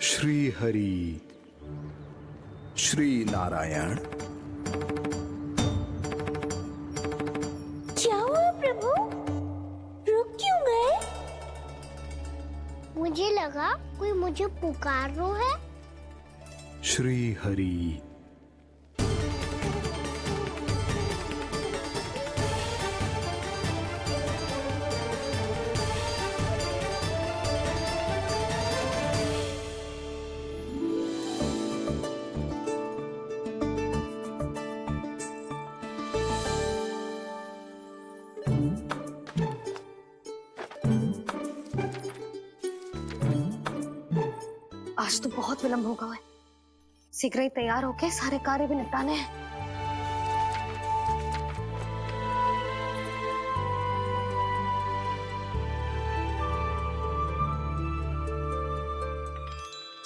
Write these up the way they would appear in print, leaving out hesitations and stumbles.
श्री हरि, श्री नारायण। क्या हुआ प्रभु, रुक क्यों गए? मुझे लगा कोई मुझे पुकार रो है। श्री हरि। आज तो बहुत विलंब होगा है। शीघ्र ही तैयार होके सारे कार्य भी निपटाने हैं।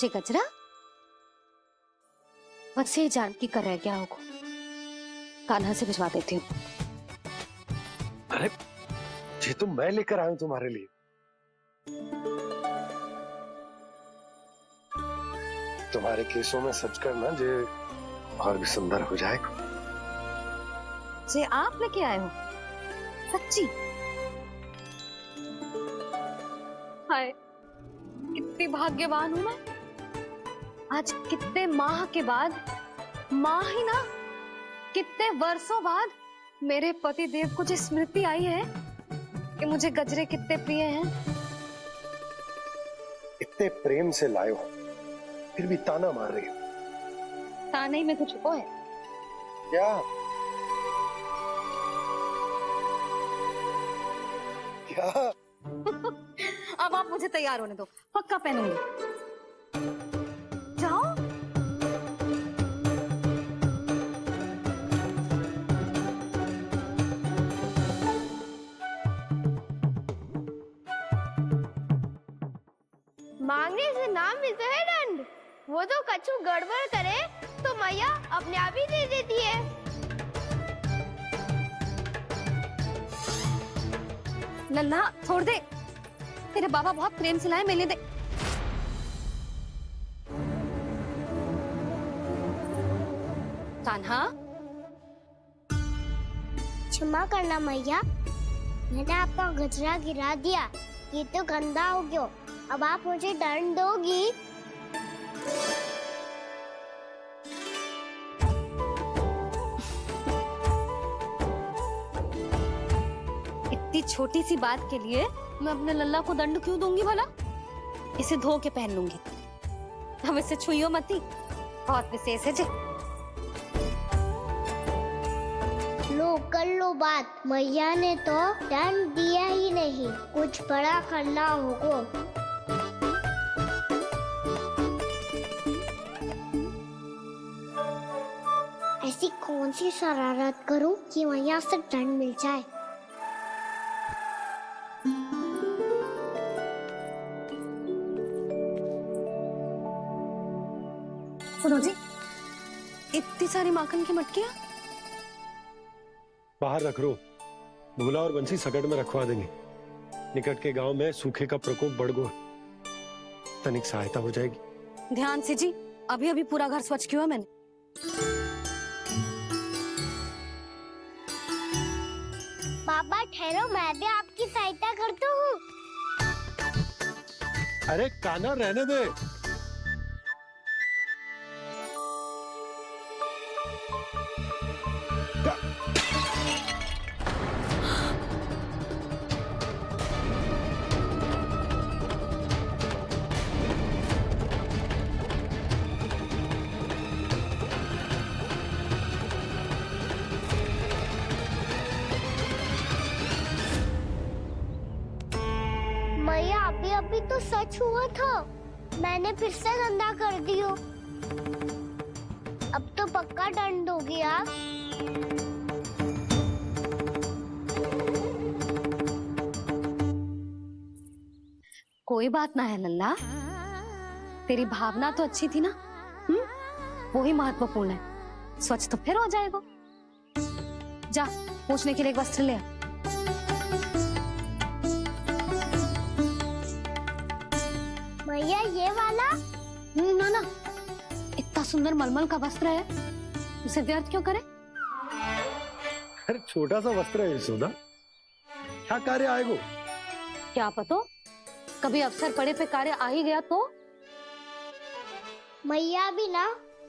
जी गजरा, बस ये जानकी कर रह गया होगा, कान्हा से भिजवा देती हूँ। अरे ये तो मैं लेकर आया हूं तुम्हारे लिए। तुम्हारे केसों में सच करना जे और भी सुंदर हो जाएगा। जे आप लेके आए हो सच्ची? हाय, कितनी भाग्यवान हूं मैं। आज कितने माह के बाद, माह ही ना कितने वर्षों बाद मेरे पति देव को जो स्मृति आई है कि मुझे गजरे कितने प्रिय हैं। इतने प्रेम से लाए हो, फिर भी ताना मार रही हो। ताने ही में कुछ छुपो है क्या? क्या? अब आप मुझे तैयार होने दो, पक्का पहनूंगी। जाओ। मांगने से नाम मिलता है दंड। वो तो कछु गड़बड़ करे तो मैया अपने आप ही दे देती है। नन्हा छोड़ दे, तेरे बाबा बहुत प्रेम से लाए, मिलने दे। कान्हा, क्षमा करना मैया, मैंने आपका गजरा गिरा दिया। ये तो गंदा हो गया। अब आप मुझे दंड दोगी? इतनी छोटी सी बात के लिए मैं अपने लल्ला को दंड क्यों दूंगी भला? इसे धो के पहन लूंगी। अब इसे छुइयो मती, बहुत विशेष है जी। लो कर लो बात, मैया ने तो दंड दिया ही नहीं, कुछ बड़ा करना होगा। ऐसी कौन सी शरारत करूं कि मैया से दंड मिल जाए? सुनो जी, इतनी सारी माखन की मटकियां बाहर रख रो, भूला और बंसी सकट में रखवा देंगे। निकट के गांव में सूखे का प्रकोप बढ़ गया, तनिक सहायता हो जाएगी। ध्यान से जी, अभी अभी पूरा घर स्वच्छ किया मैंने। पापा ठहरो, मैं भी आपकी सहायता करता हूँ। अरे कान्हा रहने दे। मैया अभी अभी तो सच हुआ था, मैंने फिर से गंदा कर दियो। अब तो पक्का दंड दोगी आप। कोई बात ना है लल्ला, तेरी भावना तो अच्छी थी ना, वो ही महत्वपूर्ण है। स्वच्छ तो फिर हो जाएगा। जा, पूछने के लिए एक वस्त्र ले आ। भैया ये वाला? ना ना, इतना सुंदर मलमल का वस्त्र है, उसे व्यर्थ क्यों करे? अरे छोटा सा वस्त्र है यशोदा, क्या कार्य आएगो? क्या पता, कभी अवसर पड़े पे कार्य आ ही गया तो? मैया भी ना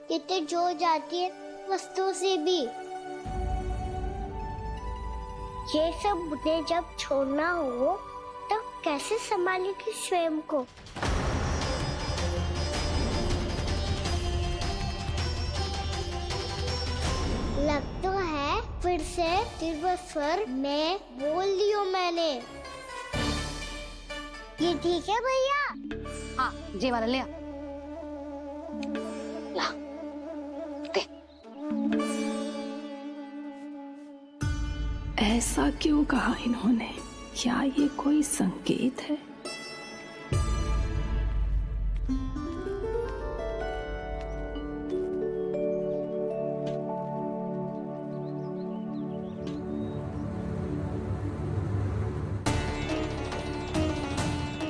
कितने जो जाती है वस्तुओं से भी। ये सब उन्हें जब छोड़ना हो तो कैसे संभालेगी स्वयं को? लग तो है फिर से तीव्र स्वर में बोल दियो मैंने। ये ठीक है भैया? हाँ, जे वाला ले आ। ला, दे। ऐसा क्यों कहा इन्होंने? क्या ये कोई संकेत है?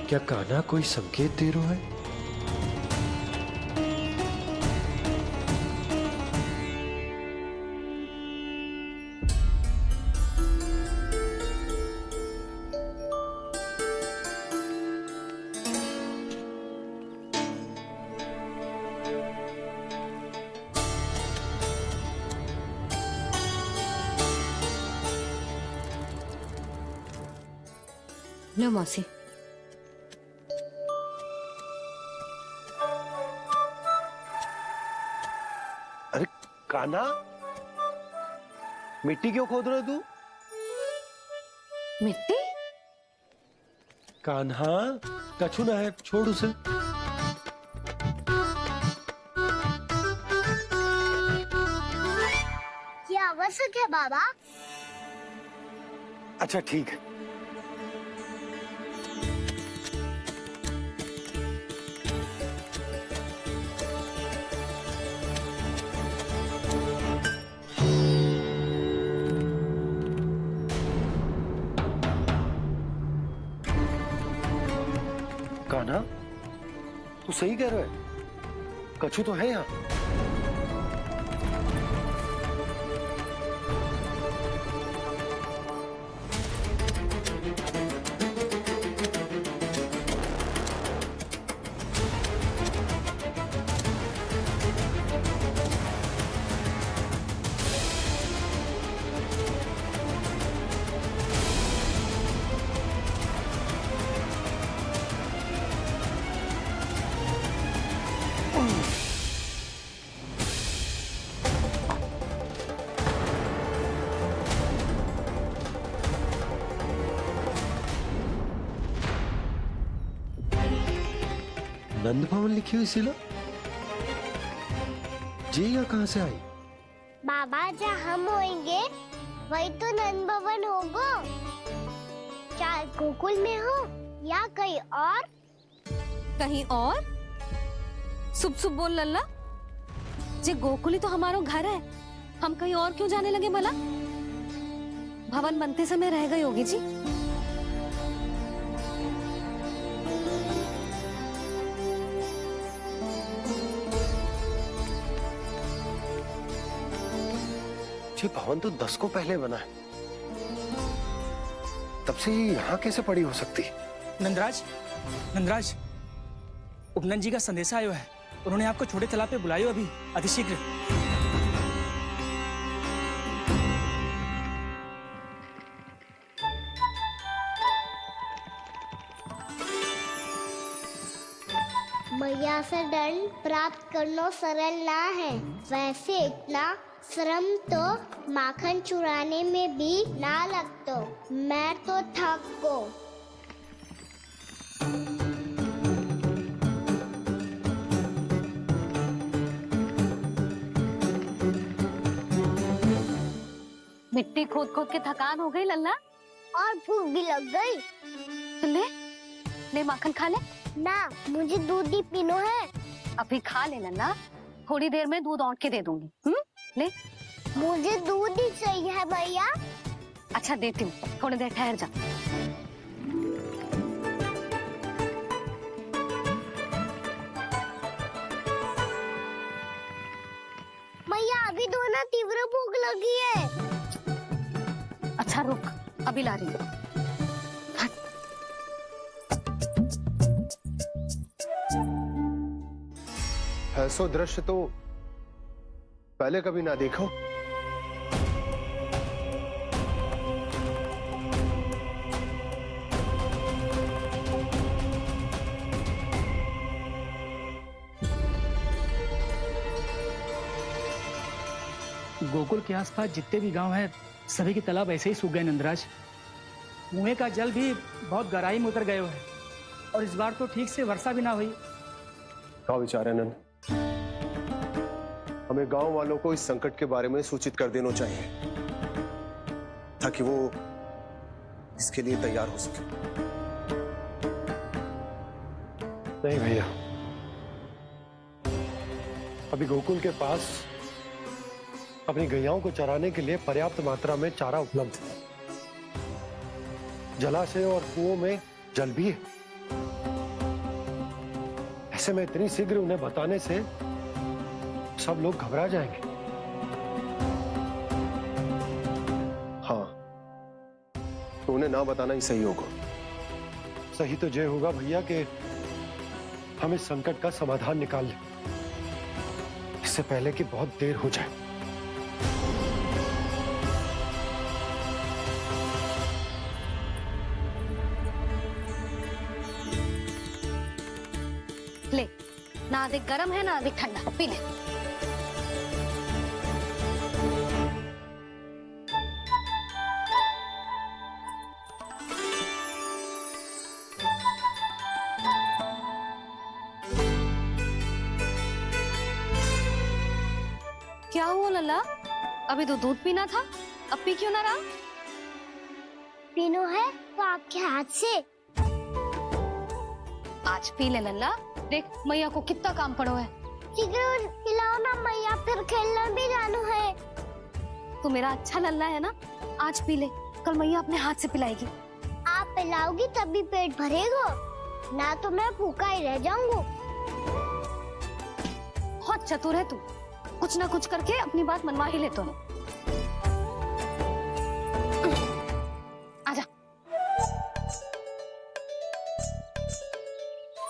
क्या कान्हा कोई संकेत दे रहा है? लो मौसी। अरे कान्हा, मिट्टी क्यों खोद रहे तू? मिट्टी? कान्हा, कछु ना है, छोड़ उसे। ये आवश्यक है बाबा। अच्छा ठीक है। कान्हा, तू सही कह रहा है, कछु तो है यहाँ। नंद भवन लिखी हुई सिला, जी यहाँ कहाँ से आई? बाबा जहाँ हम होंगे वही तो नंद भवन होगा। चाहे गोकुल में हो या कहीं और। कहीं और? सुब सुब बोल लल्ला। जे गोकुली तो हमारो घर है, हम कहीं और क्यों जाने लगे भला? भवन बनते समय रह गई होगी जी। ये भवन तो 10 को पहले बना है, तब से ये यहाँ कैसे पड़ी हो सकती? नंदराज, नंदराज, उपनंद जी का संदेशा आयो है। उन्होंने आपको छोटे तालाब पे बुलायो अभी, अतिशीघ्र। मैया से दंड प्राप्त करना सरल ना है। वैसे इतना श्रम तो माखन चुराने में भी ना लगतो। मैं तो थक को। मिट्टी खोद खोद के थकान हो गई लल्ला, और भूख भी लग गई। तो ले ले माखन खा ले। ना, मुझे दूध ही पीनो है। अभी खा ले लल्ला, थोड़ी देर में दूध औंट के दे दूंगी। ले। मुझे दूध ही चाहिए है भैया। अच्छा देती हूँ, थोड़ी देर ठहर जा। हाँ रुक, अभी ला रही हूँ। ऐसा दृश्य तो पहले कभी ना देखो। गोकुल के आसपास जितने भी गांव हैं सभी के तालाब ऐसे ही सूख गए नंदराज। कुएं का जल भी बहुत गहराई में उतर गए हुए हैं और इस बार तो ठीक से वर्षा भी ना हुई। क्या विचार है नंद? हमें गांव वालों को इस संकट के बारे में सूचित कर देना चाहिए ताकि वो इसके लिए तैयार हो सके। नहीं भैया, अभी गोकुल के पास अपनी गैयाओं को चराने के लिए पर्याप्त मात्रा में चारा उपलब्ध है। जलाशय और कुओं में जल भी है। ऐसे में इतनी शीघ्र उन्हें बताने से सब लोग घबरा जाएंगे। हाँ, तो उन्हें ना बताना ही सही होगा। सही तो ये होगा भैया कि हम इस संकट का समाधान निकाल लें, इससे पहले कि बहुत देर हो जाए। ले, ना अधिक गर्म है ना अधिक ठंडा, पी ले। क्या हुआ लल्ला? अभी तो दूध पीना था, अब पी क्यों ना रहा? पीनो है तो आपके हाथ से। आज पी ले लल्ला, देख मैया को कितना काम पड़ो है। शीघ्र पिलाओ ना मैया, फिर खेलने भी जाना है। तू मेरा अच्छा लल्ला है ना, आज पी ले, कल मैया अपने हाथ से पिलाएगी। आप पिलाओगी तभी पेट भरेगा, ना तो मैं भूखा ही रह जाऊंगा। बहुत चतुर है तू, कुछ ना कुछ करके अपनी बात मनवा ही लेता है। आजा,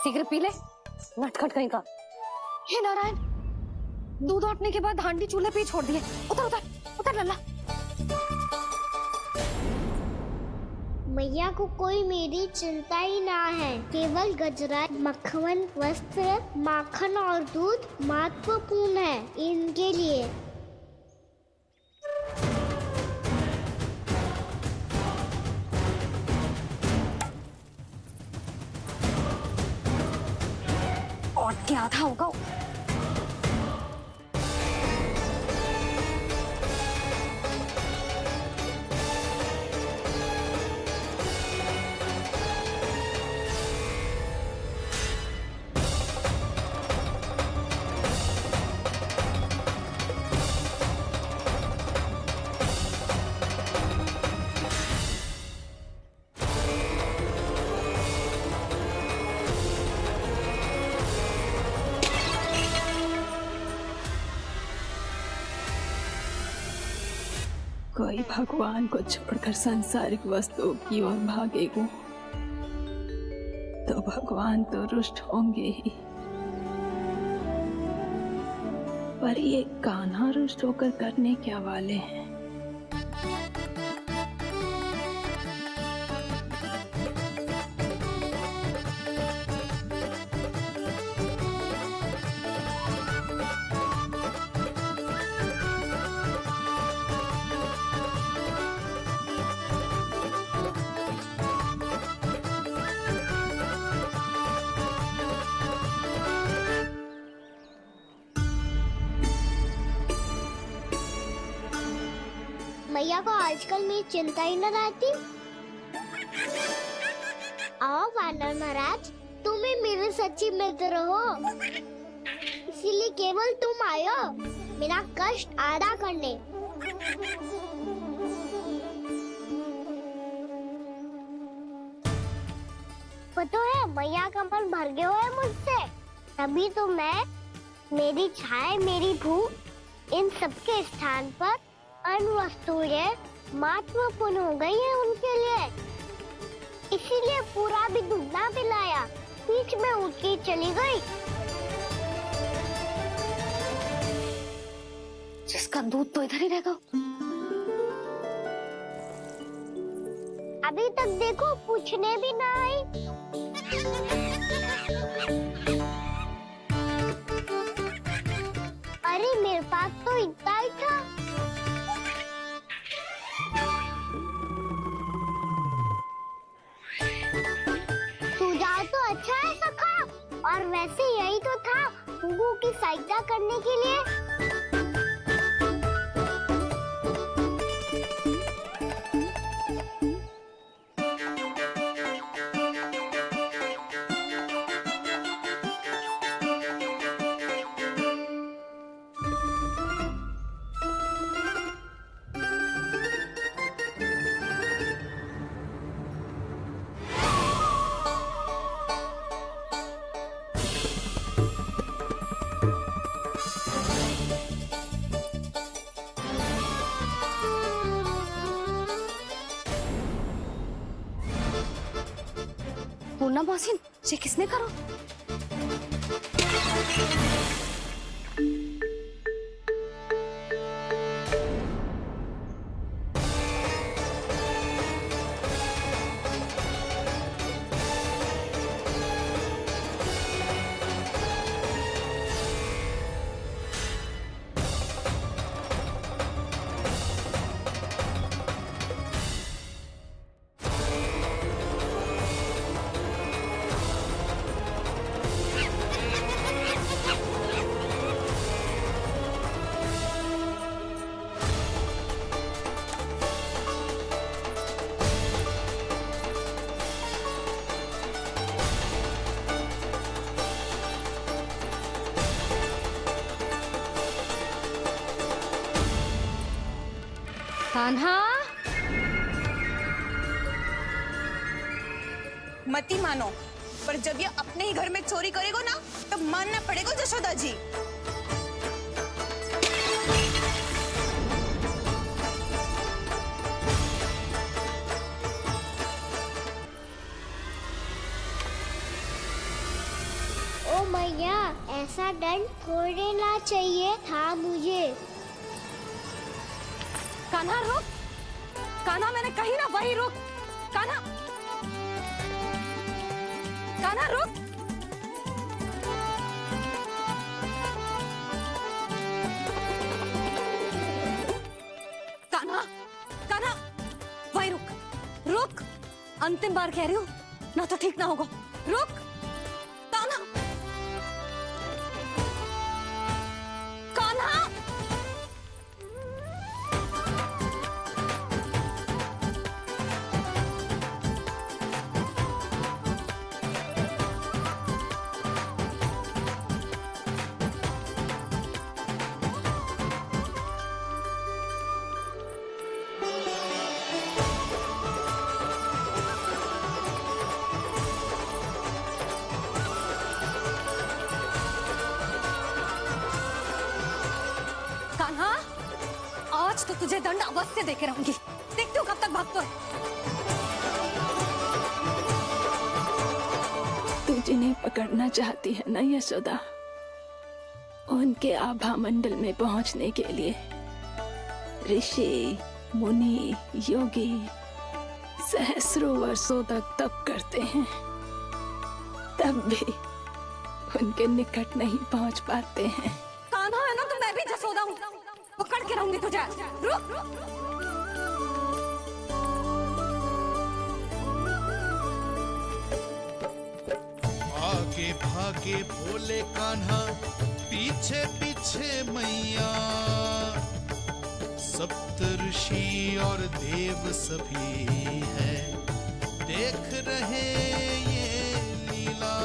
शीघ्र पी ले, नटखट कहीं का। हे नारायण, दूध औटने के बाद हांडी चूल्हे पे ही छोड़ दिए। उतर उतर उतर लल्ला। मैया को कोई मेरी चिंता ही ना है। केवल गजरा, मक्खन, वस्त्र, माखन और दूध महत्वपूर्ण है इनके लिए। और क्या था होगा? कोई भगवान को छोड़कर सांसारिक वस्तुओं की ओर भागेगा तो भगवान तो रुष्ट होंगे ही, पर ये कान्हा रुष्ट होकर करने क्या वाले हैं? मैया को आजकल मेरी चिंता ही न रहती। आओ वानर महाराज, तुम ही मेरे सच्ची मित्र हो, इसीलिए केवल तुम आयो मेरा कष्ट आधा करने। पता है मैया का मन भर गया है मुझसे, तभी तो मैं, मेरी छाया, मेरी भूख, इन सबके स्थान पर अन्य वस्तुएं महत्वपूर्ण हो गई है उनके लिए, इसीलिए पूरा भी दूध ना पिलाया, बीच में उठ के चली गई। जिसका दूध तो इधर ही रहेगा। अभी तक देखो पूछने भी ना आई। अरे मेरे पास तो इतना ही था। सुझाव तो अच्छा है सखा, और वैसे यही तो था गुगू की सहायता करने के लिए। पूर्णा मौसी, ये किसने करो? कान्हा, मती मानो, पर जब ये अपने ही घर में चोरी करेगा ना, तब मानना पड़ेगा जशोदा जी। ओ मैया, ऐसा दंड थोड़े देना चाहिए था मुझे। कान्हा रुक, कान्हा मैंने कही ना वही रुक, कान्हा, कान्हा रुक। कान्हा, कान्हा, वही रुक, रुक, अंतिम बार कह रही हूँ, ना तो ठीक ना होगा, रुक, कान्हा, कान्हा। कान्हा, आज तो तुझे दंड अवश्य देके रहूंगी, देखती हूँ कब तक भागता है। तू जिन्हें पकड़ना चाहती है ना यशोदा, उनके आभा मंडल में पहुंचने के लिए ऋषि, मुनि, योगी सहस्रों वर्षों तक तप करते हैं, तब भी उनके निकट नहीं पहुंच पाते हैं। कान्हा है ना, तो मैं भी जसोदा हूँ, पकड़ के रहूंगी तुझे। रुक, आगे भागे भोले कान्हा, पीछे पीछे मैया, सप्त ऋषि और देव सभी है, देख रहे ये लीला।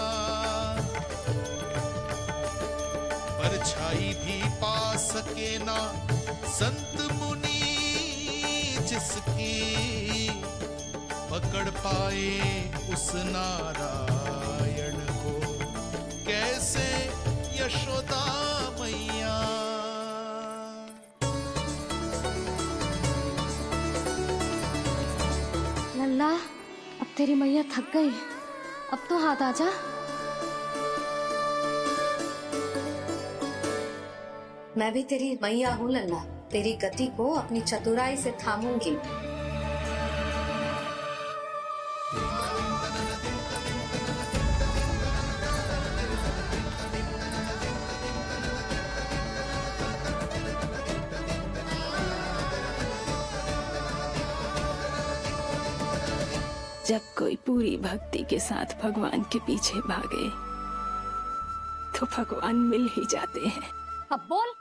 परछाई भी पा सके ना संत मुनि जिसकी, पकड़ पाए उस नारायण को कैसे यशोदा मैया। तेरी मैया थक गई, अब तो हाथ आजा। मैं भी तेरी मैया हूँ लल्ला, तेरी गति को अपनी चतुराई से थामूंगी। जब कोई पूरी भक्ति के साथ भगवान के पीछे भागे तो भगवान मिल ही जाते हैं। अब बोल,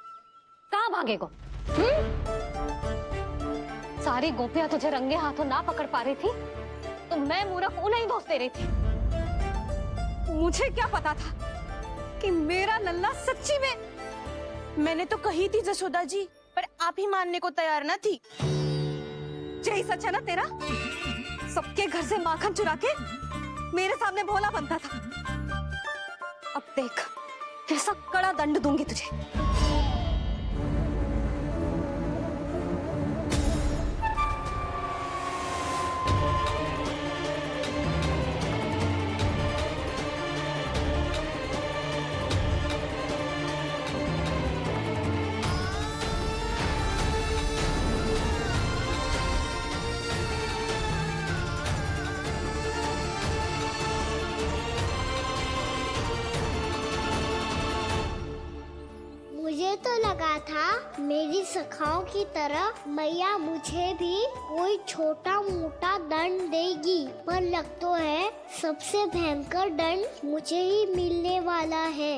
कहाँ भागेगो? सारी गोपियां तुझे रंगे हाथों ना पकड़ पा रही थी तो मैं मूर्ख उन्हें ही दोष दे रही थी। मुझे क्या पता था कि मेरा लल्ला सच्ची में। मैंने तो कही थी जशोदा जी, पर आप ही मानने को तैयार न थी। यही सच है ना तेरा? सबके घर से माखन चुरा के मेरे सामने भोला बनता था। अब देख कैसा कड़ा दंड दूंगी तुझे। मुझे तो लगा था मेरी सखाओं की तरह मैया मुझे भी कोई छोटा मोटा दंड देगी, पर लग तो है सबसे भयंकर दंड मुझे ही मिलने वाला है।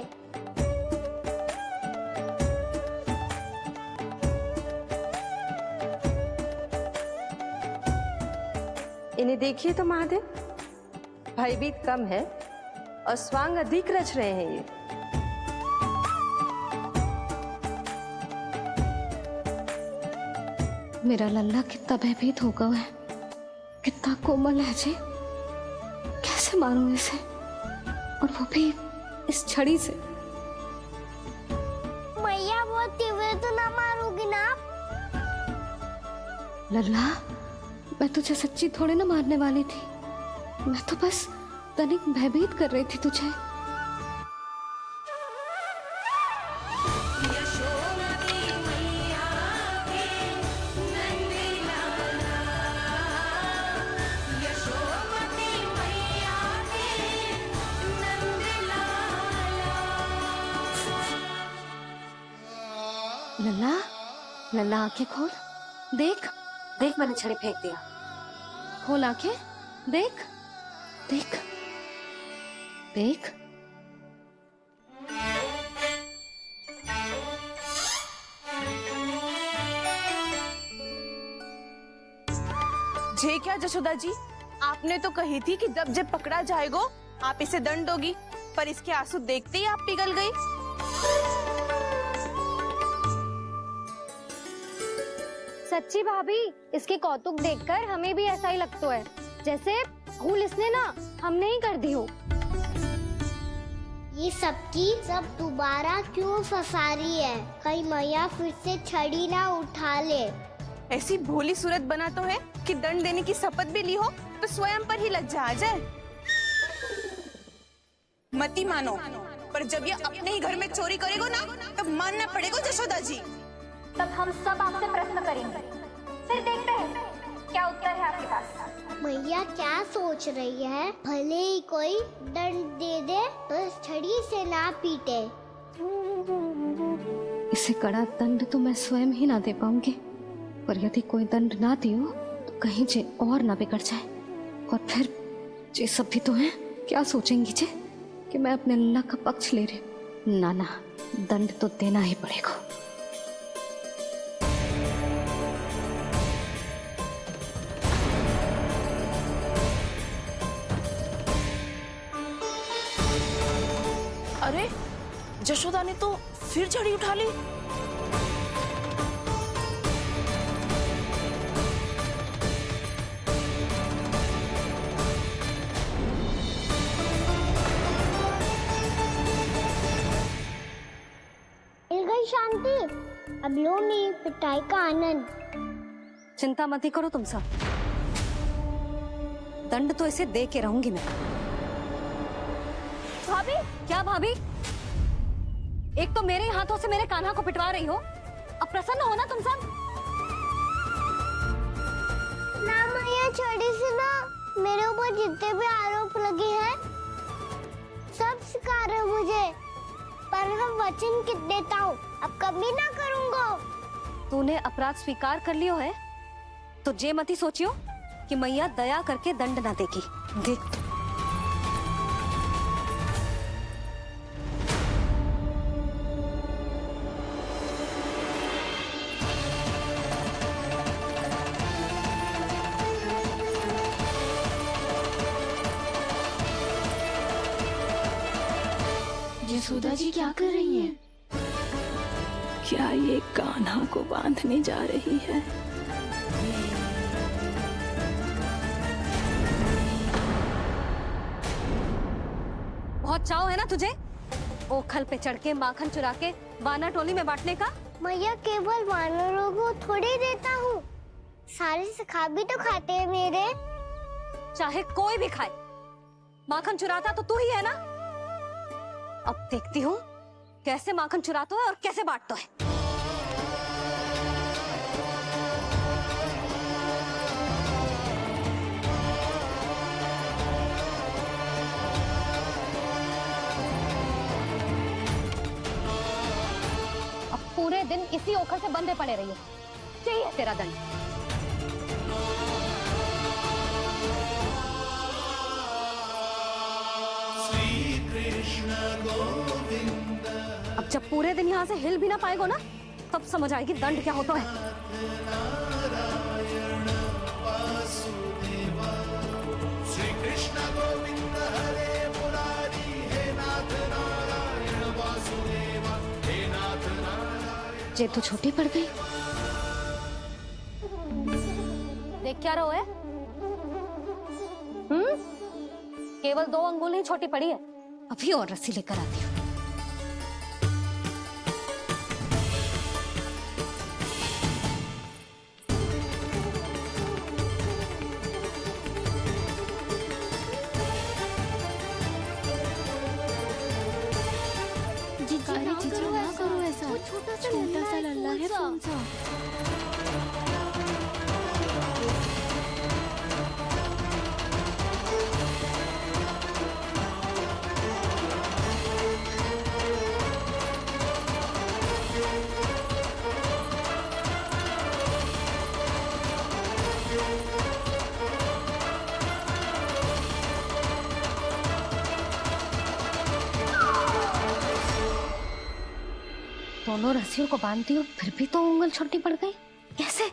इन्हें देखिए तो महादेव, भयभीत कम है और स्वांग अधिक रच रहे हैं ये। मेरा लल्ला कितना भयभीत होगा है, कितना कोमल है जी। कैसे मारूं इसे, और वो भी इस छड़ी से। मैया बहुत तीव्र तो ना मारोगी ना? लल्ला, मैं तुझे सच्ची थोड़े ना मारने वाली थी, मैं तो बस तनिक भयभीत कर रही थी तुझे। लल्ला, लल्ला आंखें खोल, देख देख मैंने छड़ी फेंक दिया। खोल आंखें, देख देख देख। जे क्या जशोदा जी, आपने तो कही थी कि जब पकड़ा जाएगा आप इसे दंड दोगी, पर इसके आंसू देखते ही आप पिघल गई। सच्ची भाभी, इसके कौतुक देखकर हमें भी ऐसा ही लगता है जैसे भूल इसने ना हमने ही कर दी हो। ये सबकी सब दोबारा क्यों फंसा रही है? कहीं मैया फिर से छड़ी ना उठा ले। ऐसी भोली सूरत बना तो है कि दंड देने की शपथ भी ली हो तो स्वयं पर ही लज्जा आ जाए। मती मानो, पर जब ये अपने ही घर में चोरी करेगा ना तब मानना पड़ेगा जशोदा जी। तब हम सब आपसे प्रश्न करेंगे, फिर देखते हैं क्या उत्तर है आपके पास। मैया क्या सोच रही है? भले ही कोई दंड दे दे तो छड़ी से ना पीटे। इसे कड़ा दंड तो मैं स्वयं ही ना दे पाऊंगी, पर यदि कोई दंड ना दियो तो कहीं जे और ना बिगड़ जाए, और फिर जे सब भी तो हैं, क्या सोचेंगी जे कि मैं अपने अल्लाह का पक्ष ले रही। ना ना, दंड तो देना ही पड़ेगा। अरे जशोदा ने तो फिर छड़ी उठा ली। मिल गई शांति, अब लो मेरी पिटाई का आनंद। चिंता मत ही करो तुम सब, दंड तो इसे दे के रहूंगी मैं। भाभी, क्या भाभी? एक तो मेरे हाथों से मेरे कान्हा को पिटवा रही हो, अब प्रसन्न हो ना तुम सब? ना मैया छोड़ी सी ना, मेरे ऊपर जितने भी आरोप लगे हैं सब स्वीकार है मुझे, पर मैं वचन कित देता हूँ अब कभी ना करूँगा। तूने अपराध स्वीकार कर लियो है तो जे मती सोचियो कि मैया दया करके दंड ना देगी। देख यशोदा जी क्या कर रही हैं? क्या ये कान्हा को बांधने जा रही है? बहुत चाव है ना तुझे ओखल पे चढ़ के माखन चुरा के वाना टोली में बांटने का? मैया केवल वानरों को थोड़ी देता हूँ, सारे सिखा भी तो खाते हैं मेरे। चाहे कोई भी खाए, माखन चुराता तो तू ही है ना। अब देखती हूँ कैसे माखन चुराता है और कैसे बांटता है। अब पूरे दिन इसी ओखल से बंधे पड़े रहिए, चाहिए तेरा दंड। अब जब पूरे दिन यहाँ से हिल भी ना पाएगो ना, तब समझ आएगी दंड क्या होता है। जे तो छोटी पड़ गई। देख क्या रहो है? केवल 2 अंगुल ही छोटी पड़ी है, अभी और रस्सी लेकर आती हूँ। छोटा सा लल्ला है कौन सा? दोनों रस्सियों को बांधती हूँ, फिर भी तो उंगल छोटी पड़ गई। कैसे?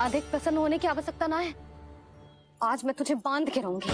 अधिक प्रसन्न होने की आवश्यकता ना है, आज मैं तुझे बांध के रहूंगी।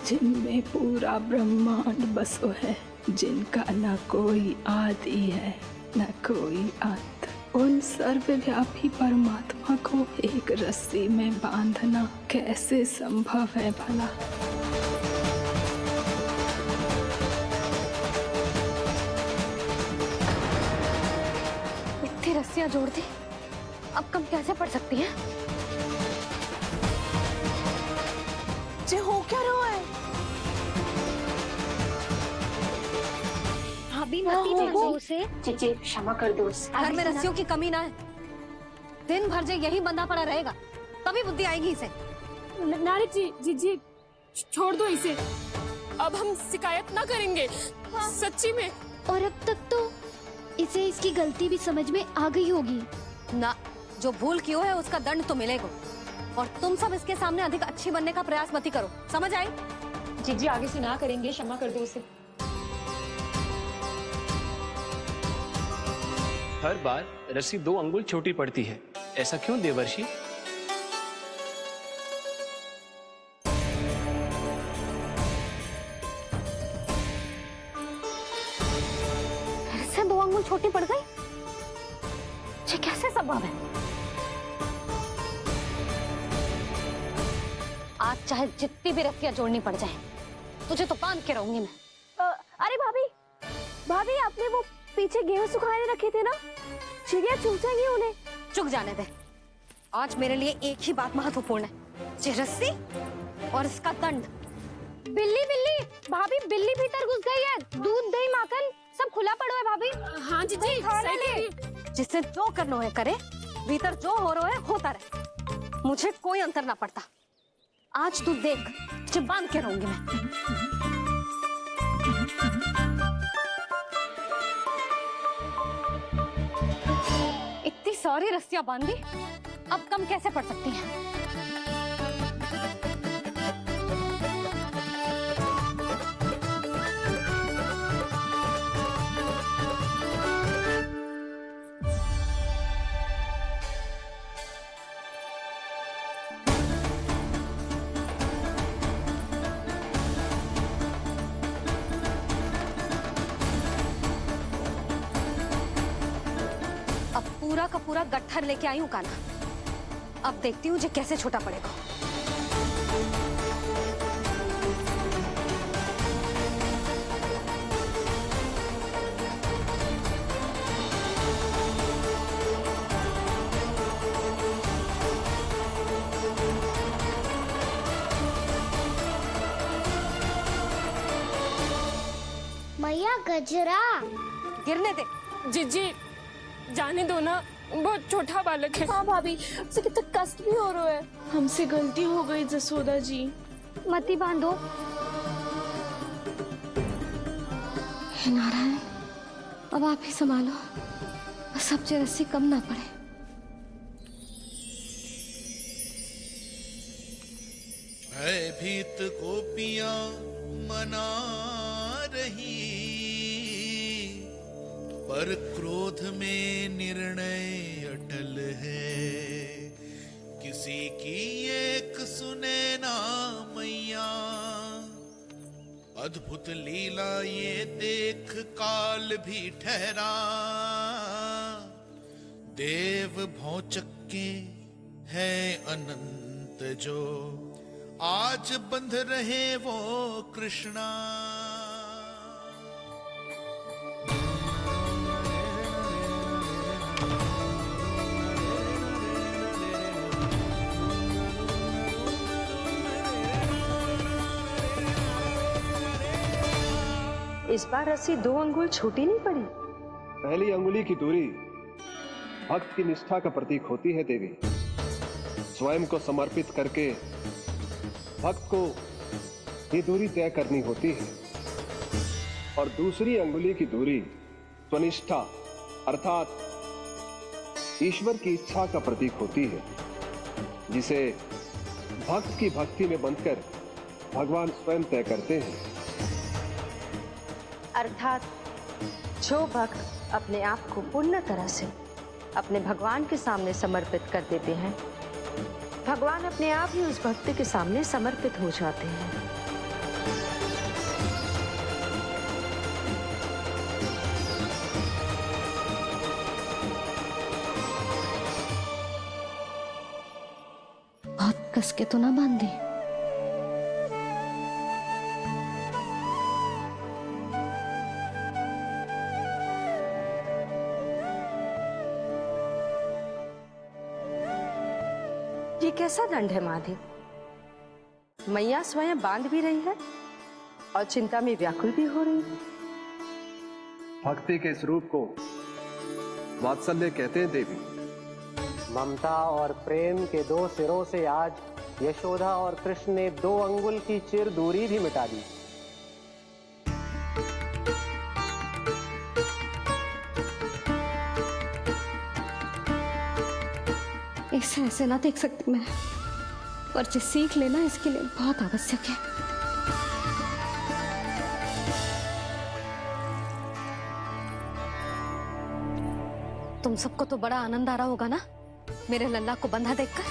जिनमें पूरा ब्रह्मांड बसो है, जिनका न कोई आदि है न कोई अंत, उन सर्वव्यापी परमात्मा को एक रस्सी में बांधना कैसे संभव है भला? इतनी रस्सियां जोड़ दी, अब कम कैसे पड़ सकती हैं? जे हो क्या रहा है? भाभी मती से चीची क्षमा कर दो। घर में रस्सियों की कमी ना है, दिन भर जे यही बंधा पड़ा रहेगा, तभी बुद्धि आएगी इसे। नारी जी छोड़ दो इसे, अब हम शिकायत ना करेंगे। सच्ची में। और अब तक तो इसे इसकी गलती भी समझ में आ गई होगी ना। जो भूल की है उसका दंड तो मिलेगा, और तुम सब इसके सामने अधिक अच्छी बनने का प्रयास मत करो, समझ आई? जी आगे से ना करेंगे, क्षमा कर दो उसे। हर बार रस्सी 2 अंगुल छोटी पड़ती है, ऐसा क्यों देवर्षि? ऐसे 2 अंगुल छोटी पड़ गई ये कैसे संभव है? आज चाहे जितनी भी रस्सियां जोड़नी पड़ जाए, तुझे तो बांध के रहूंगी मैं। अरे भाभी, भाभी आपने वो पीछे गेहूं सुखाने रखे थे ना, चिड़िया चुग जाएंगी उन्हें। चुक जाने दे। आज मेरे लिए एक ही बात महत्वपूर्ण है, ये रस्सी और इसका दंड। बिल्ली बिल्ली, भाभी बिल्ली भीतर घुस गई है। दूध दही माखन सब खुला पड़ो है भाभी। हाँ जीजी, सही कह रही है। जिससे जो करना है करे, भीतर जो हो रहा है होता रहे, मुझे कोई अंतर ना पड़ता। आज तू देख, तुझे बांध के रहूंगी मैं। इतनी सारी रस्सियां बांधी, अब कम कैसे पड़ सकती हैं? पूरा का पूरा गट्ठर लेके आई हूँ कान्हा। अब देखती हूँ जे कैसे छोटा पड़ेगा। मैया गजरा गिरने दे। जीजी जाने दो ना, बहुत छोटा बालक है। हाँ भाभी, उसे कितना कष्ट भी हो रहा है। हमसे गलती हो गई जसोदा जी। मती बांधो। हे नारायण, अब आप ही संभालो, बस अब जे रस्सी कम ना पड़े। भयभीत गोपियां मना रही, पर क्रोध में निर्णय अटल है। किसी की एक सुने ना मैया, अद्भुत लीला ये देख काल भी ठहरा। देव भौचक्के है अनंत जो, आज बंध रहे वो कृष्णा। इस बार रस्सी 2 अंगुल छोटी नहीं पड़ी। पहली अंगुली की दूरी भक्त की निष्ठा का प्रतीक होती है देवी। स्वयं को समर्पित करके भक्त को ये दूरी तय करनी होती है। और दूसरी अंगुली की दूरी स्वनिष्ठा अर्थात ईश्वर की इच्छा का प्रतीक होती है, जिसे भक्त की भक्ति में बंधकर भगवान स्वयं तय करते हैं। अर्थात जो भक्त अपने आप को पूर्ण तरह से अपने भगवान के सामने समर्पित कर देते हैं, भगवान अपने आप ही उस भक्ति के सामने समर्पित हो जाते हैं। बहुत कस के तो ना बांधी। ये कैसा दंड है माधव? मैया स्वयं बांध भी रही है और चिंता में व्याकुल भी हो रही है। भक्ति के स्वरूप को वात्सल्य कहते हैं देवी। ममता और प्रेम के 2 सिरों से आज यशोदा और कृष्ण ने 2 अंगुल की चिर दूरी भी मिटा दी। इसे ऐसे ना देख सकती मैं, पर जो सीख लेना इसके लिए बहुत आवश्यक है। तुम सबको तो बड़ा आनंद आ रहा होगा ना मेरे लल्ला को बंधा देखकर।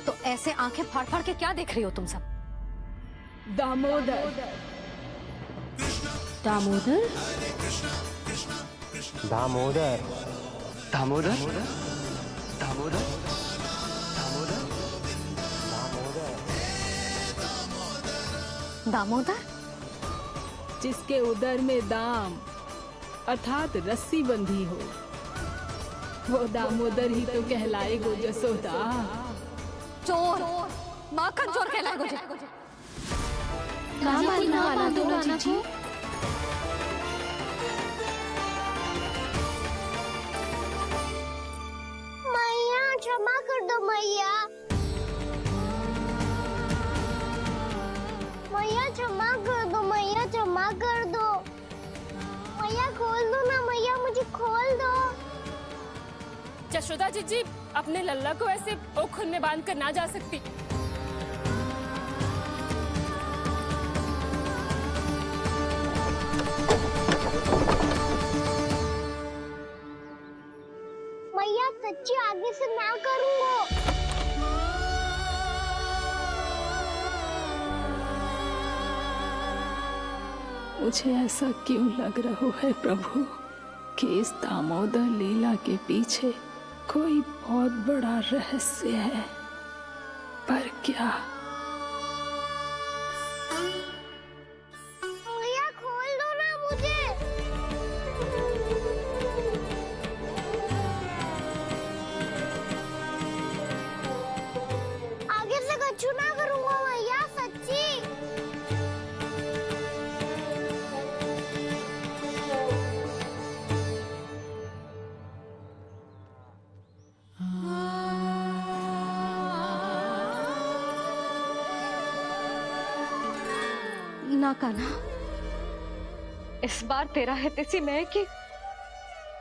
तो ऐसे आंखें फाड़ फाड़ के क्या देख रही हो तुम सब? दामोदर। दामोदर? दामोदर। दामोदर दामोदर दामोदर दामोदर? जिसके उदर में दाम अर्थात रस्सी बंधी हो, वो दामोदर ही तो कहलाएगो जसोदा। चोर, माखन चोर कहलाएगो जे। ना मानना वाला तो राना जी। मैया क्षमा कर दो मैया। मैया क्षमा कर दो, मैया क्षमा कर दो। मैया खोल दो ना मैया, मुझे खोल दो। जशोदा जी अपने लल्ला को ऐसे ओखुन में बांध कर ना जा सकती। मैया सच्ची आगे से ना करूंगा। मुझे ऐसा क्यों लग रहा है प्रभु कि इस दामोदर लीला के पीछे कोई बहुत बड़ा रहस्य है, पर क्या? मैया खोल दो ना मुझे। आगे से कछु ना करूंगा मैया, सच्ची। ना कान्हा, इस बार तेरा है तेसी मैं कि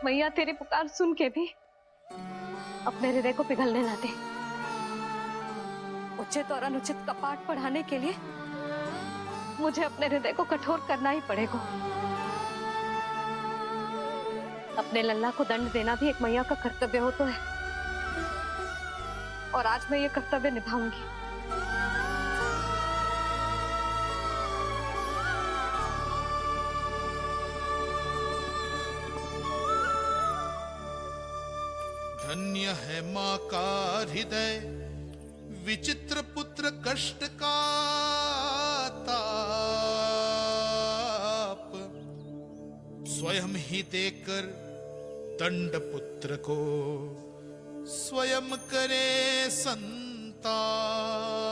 मैया तेरी पुकार सुन के भी अपने हृदय को पिघलने ना दे। उचित और अनुचित का पाठ पढ़ाने के लिए मुझे अपने हृदय को कठोर करना ही पड़ेगा। अपने लल्ला को दंड देना भी एक मैया का कर्तव्य हो तो है, और आज मैं ये कर्तव्य निभाऊंगी। धन्य है माँ का हृदय, विचित्र पुत्र कष्ट का ताप, स्वयं ही देकर दंड पुत्र को स्वयं करे संताप।